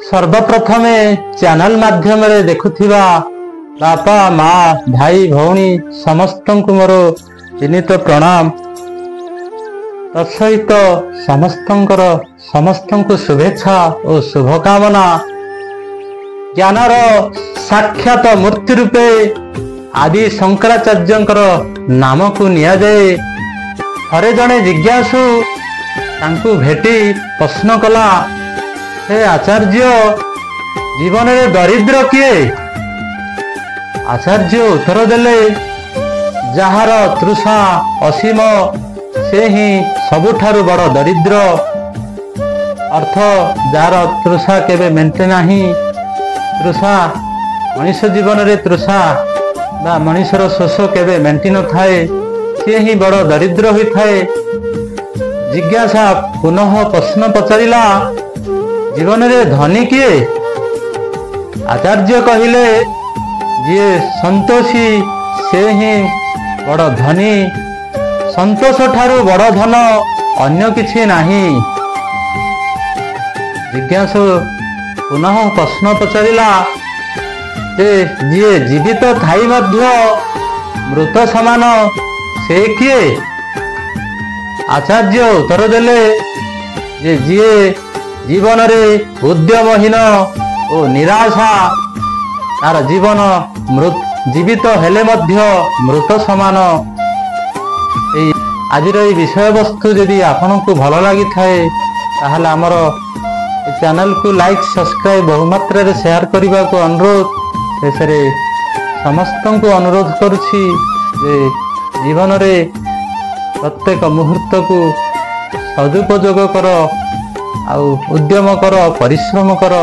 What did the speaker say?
सर्वप्रथमे channel माध्यम देखुथिबा बापा माँ भाई भौणी समस्त को मोर विनीत प्रणाम। तत्सहित समस्त को शुभेच्छा और शुभकामना। ज्ञानर साक्षात मूर्ति रूपे आदि शंकराचार्यंकर नाम को निया जाए। हरे जने जिज्ञासु तांकु भेटी प्रश्न कला, हे आचार्य जीवन में दरिद्र किए? आचार्य उत्तर देले, जहार तृषा असीम से ही सबुठारु बड़ दरिद्र। अर्थ जार तृषा केबे मेंटे नाही। तृषा मनुष्य जीवन रे तृषा बा मनुष्यर शोष केबे मेंटी न थाए, से ही बड़ दरिद्र होई थाए। जिज्ञासा पुनः प्रश्न पचारिला, जीवन रे धनी किए? आचार्य कहिले, जे संतोषी से ही बड़ धनी। संतोष ठारू बड़ धन अन्य किछि नाही। जिज्ञासु पुनः प्रश्न पचारिला, जे जिए जीवित थाई मध्य मृत समान से किए? आचार्य उत्तर देले, जे जिए जीवन रे उद्यमहीन और निराशा, तार जीवन जीवित हेले मध्य मृत समान। आज विषय वस्तु जदि आपन को भल लगी थाए ताहले आमर चैनल को लाइक सब्सक्राइब बहुमात्रा रे शेयर करने को अनुरोध। शेष समस्त को अनुरोध करुछि जे जीवन रे प्रत्येक मुहूर्त को सदुपयोग कर, उद्यम कर, परिश्रम कर,